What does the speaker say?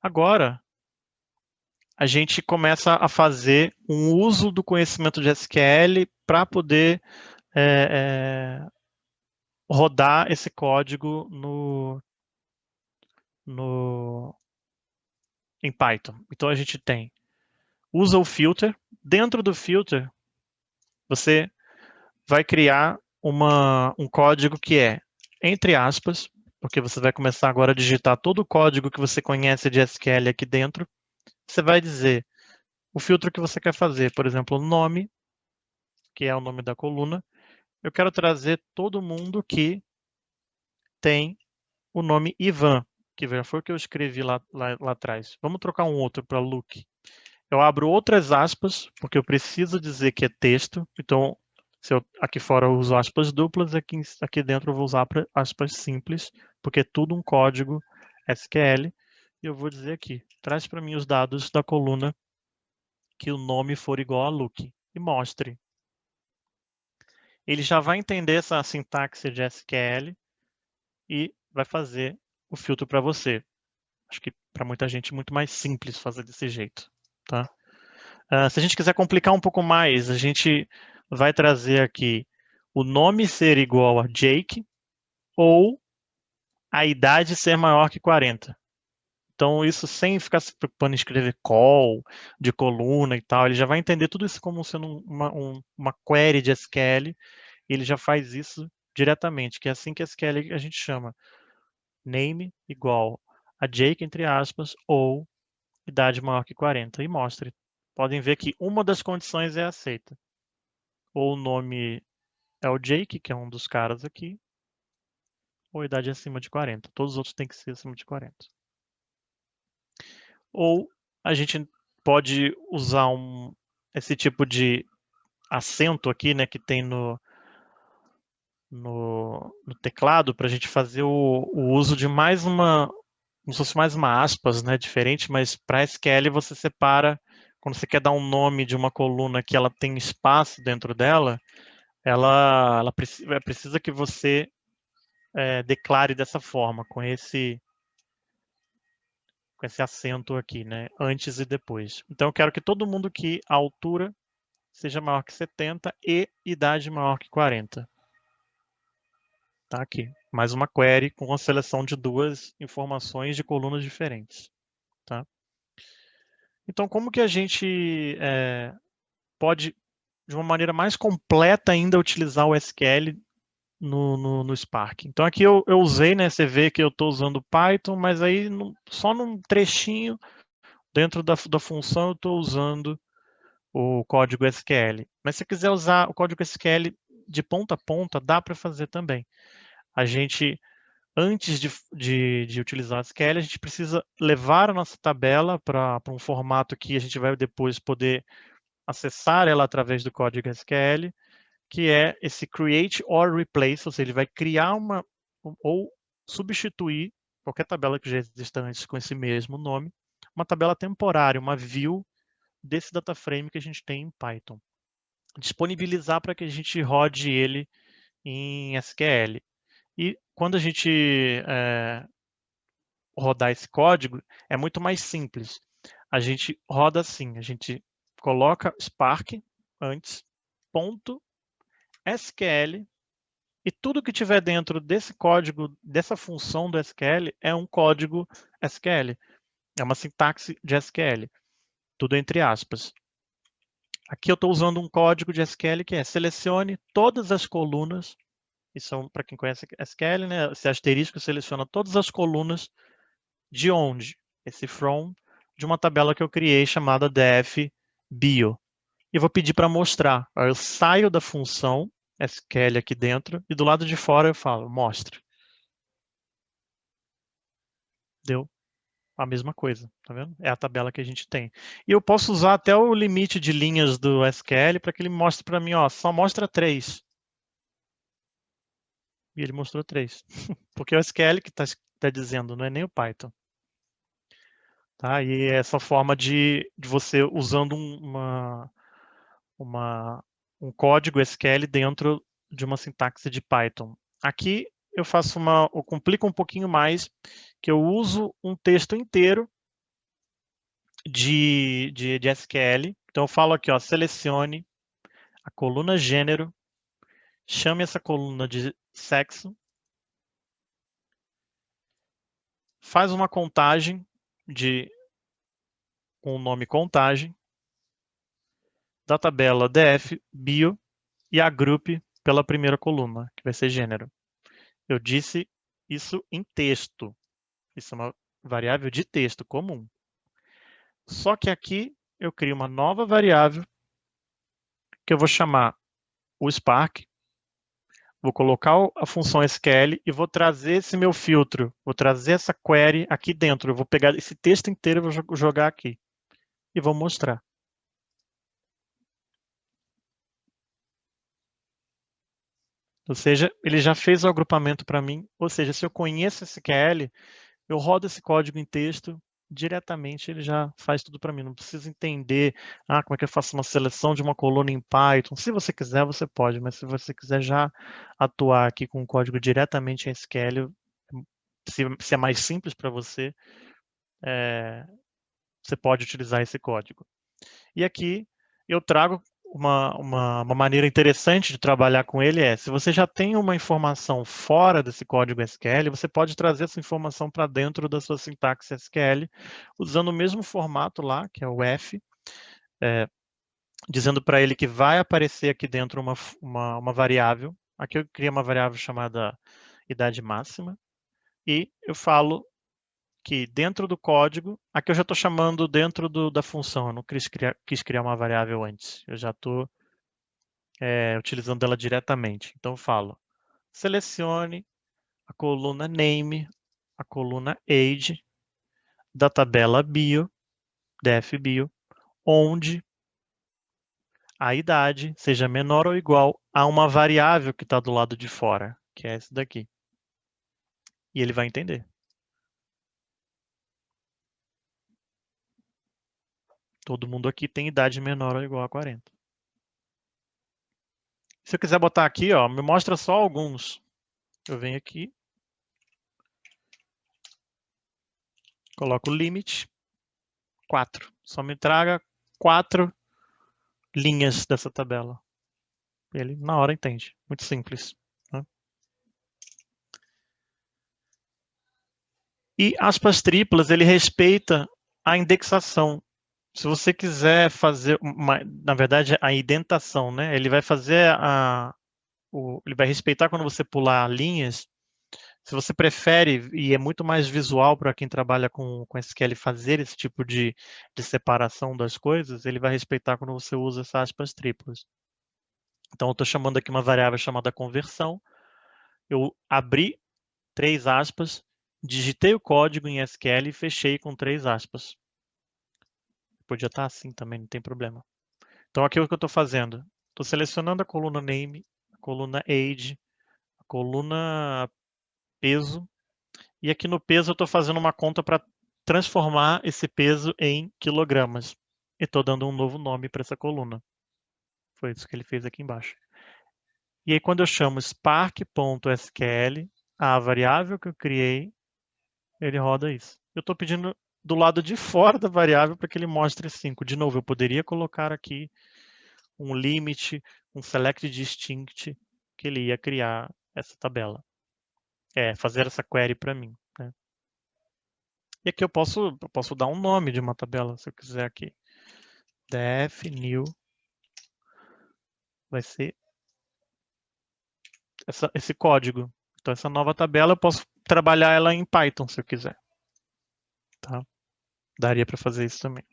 Agora, a gente começa a fazer um uso do conhecimento de SQL para poder rodar esse código em Python. Então, a gente usa o filter. Dentro do filter, você vai criar um código que é, entre aspas, porque você vai começar agora a digitar todo o código que você conhece de SQL aqui dentro. Você vai dizer o filtro que você quer fazer, por exemplo, o nome, que é o nome da coluna. Eu quero trazer todo mundo que tem o nome Ivan, que já foi o que eu escrevi lá atrás. Vamos trocar um outro para Luke. Eu abro outras aspas, porque eu preciso dizer que é texto. Então, se eu, aqui fora eu uso aspas duplas, aqui dentro eu vou usar aspas simples, porque é tudo um código SQL. E eu vou dizer aqui, traz para mim os dados da coluna que o nome for igual a Luke. E mostre. Ele já vai entender essa sintaxe de SQL e vai fazer o filtro para você. Acho que para muita gente é muito mais simples fazer desse jeito. Tá? Se a gente quiser complicar um pouco mais, a gente vai trazer aqui o nome ser igual a Jake ou a idade ser maior que 40. Então, isso sem ficar se preocupando em escrever call, de coluna e tal, ele já vai entender tudo isso como sendo uma query de SQL, e ele já faz isso diretamente, que é assim que SQL a gente chama. Name igual a Jake, entre aspas, ou idade maior que 40, e mostre. Podem ver que uma das condições é aceita. Ou o nome é o Jake, que é um dos caras aqui, ou idade acima de 40. Todos os outros têm que ser acima de 40. Ou a gente pode usar esse tipo de acento aqui, né, que tem no teclado, para a gente fazer o uso de mais como se fosse mais uma aspas, né, diferente, mas para SQL você separa, quando você quer dar um nome de uma coluna que ela tem espaço dentro dela, ela precisa que você declare dessa forma, com esse acento aqui, né? Antes e depois. Então eu quero que todo mundo que a altura seja maior que 70 e idade maior que 40. Tá aqui. Mais uma query com a seleção de duas informações de colunas diferentes. Tá? Então, como que a gente pode, de uma maneira mais completa ainda, utilizar o SQL no Spark? Então, aqui eu usei, né? Você vê que eu estou usando Python, mas aí só num trechinho dentro da função eu estou usando o código SQL. Mas se quiser usar o código SQL de ponta a ponta, dá para fazer também. A gente, antes de utilizar o SQL, a gente precisa levar a nossa tabela para um formato que a gente vai depois poder acessar ela através do código SQL, que é esse create or replace, ou seja, ele vai criar ou substituir qualquer tabela que já exista antes com esse mesmo nome, uma tabela temporária, uma view desse data frame que a gente tem em Python. Disponibilizar para que a gente rode ele em SQL. E quando a gente rodar esse código, é muito mais simples. A gente roda assim, a gente coloca Spark antes, ponto, SQL, e tudo que tiver dentro desse código, dessa função do SQL, é um código SQL. É uma sintaxe de SQL. Tudo entre aspas. Aqui eu estou usando um código de SQL que é selecione todas as colunas, e são, para quem conhece SQL, né, esse asterisco seleciona todas as colunas de onde? Esse from, de uma tabela que eu criei chamada def bio. E vou pedir para mostrar. Aí eu saio da função SQL aqui dentro e do lado de fora eu falo, mostre. Deu a mesma coisa, tá vendo? É a tabela que a gente tem. E eu posso usar até o limite de linhas do SQL para que ele mostre para mim, ó, só mostra 3. E ele mostrou 3. Porque é o SQL que está dizendo, não é nem o Python. Tá? E essa forma de você usando um código SQL dentro de uma sintaxe de Python. Aqui eu complico um pouquinho mais, que eu uso um texto inteiro de SQL. Então eu falo aqui, ó, selecione a coluna gênero, chame essa coluna de sexo, faz uma contagem com o nome contagem, da tabela df bio e agrupe pela primeira coluna, que vai ser gênero. Eu disse isso em texto. Isso é uma variável de texto comum. Só que aqui eu crio uma nova variável que eu vou chamar o Spark, vou colocar a função SQL e vou trazer esse meu filtro, vou trazer essa query aqui dentro. Eu vou pegar esse texto inteiro e vou jogar aqui e vou mostrar. Ou seja, ele já fez o agrupamento para mim. Ou seja, se eu conheço SQL, eu rodo esse código em texto, diretamente ele já faz tudo para mim. Não preciso entender como é que eu faço uma seleção de uma coluna em Python. Se você quiser, você pode, mas se você quiser já atuar aqui com o código diretamente em SQL, se é mais simples para você, você pode utilizar esse código. E aqui eu trago uma maneira interessante de trabalhar com ele se você já tem uma informação fora desse código SQL, você pode trazer essa informação para dentro da sua sintaxe SQL, usando o mesmo formato lá, que é o F, dizendo para ele que vai aparecer aqui dentro uma variável. Aqui eu criei uma variável chamada idade máxima, e eu falo que dentro do código, aqui eu já estou chamando dentro da função, eu não quis criar uma variável antes, eu já estou utilizando ela diretamente. Então eu falo, selecione a coluna name, a coluna age, da tabela bio, def bio, onde a idade seja menor ou igual a uma variável que está do lado de fora, que é esse daqui. E ele vai entender. Todo mundo aqui tem idade menor ou igual a 40. Se eu quiser botar aqui, ó, me mostra só alguns. Eu venho aqui, coloco o limit 4. Só me traga 4 linhas dessa tabela. Ele na hora entende. Muito simples. Né? E aspas triplas, ele respeita a indexação. Se você quiser fazer, na verdade, a indentação, né? Ele vai fazer ele vai respeitar quando você pular linhas. Se você prefere, e é muito mais visual para quem trabalha com SQL fazer esse tipo de separação das coisas, ele vai respeitar quando você usa essas aspas triplas. Então, eu estou chamando aqui uma variável chamada conversão. Eu abri 3 aspas, digitei o código em SQL e fechei com 3 aspas. Podia estar assim também, não tem problema. Então, aqui é o que eu estou fazendo. Estou selecionando a coluna name, a coluna age, a coluna peso, e aqui no peso eu estou fazendo uma conta para transformar esse peso em quilogramas. E estou dando um novo nome para essa coluna. Foi isso que ele fez aqui embaixo. E aí, quando eu chamo spark.sql, a variável que eu criei, ele roda isso. Eu estou pedindo do lado de fora da variável para que ele mostre 5. De novo, eu poderia colocar aqui um limit, um select distinct, que ele ia criar essa tabela. Fazer essa query para mim. Né? E aqui eu posso dar um nome de uma tabela, se eu quiser aqui. Def new vai ser esse código. Então, essa nova tabela eu posso trabalhar ela em Python, se eu quiser. Tá? Daria para fazer isso também.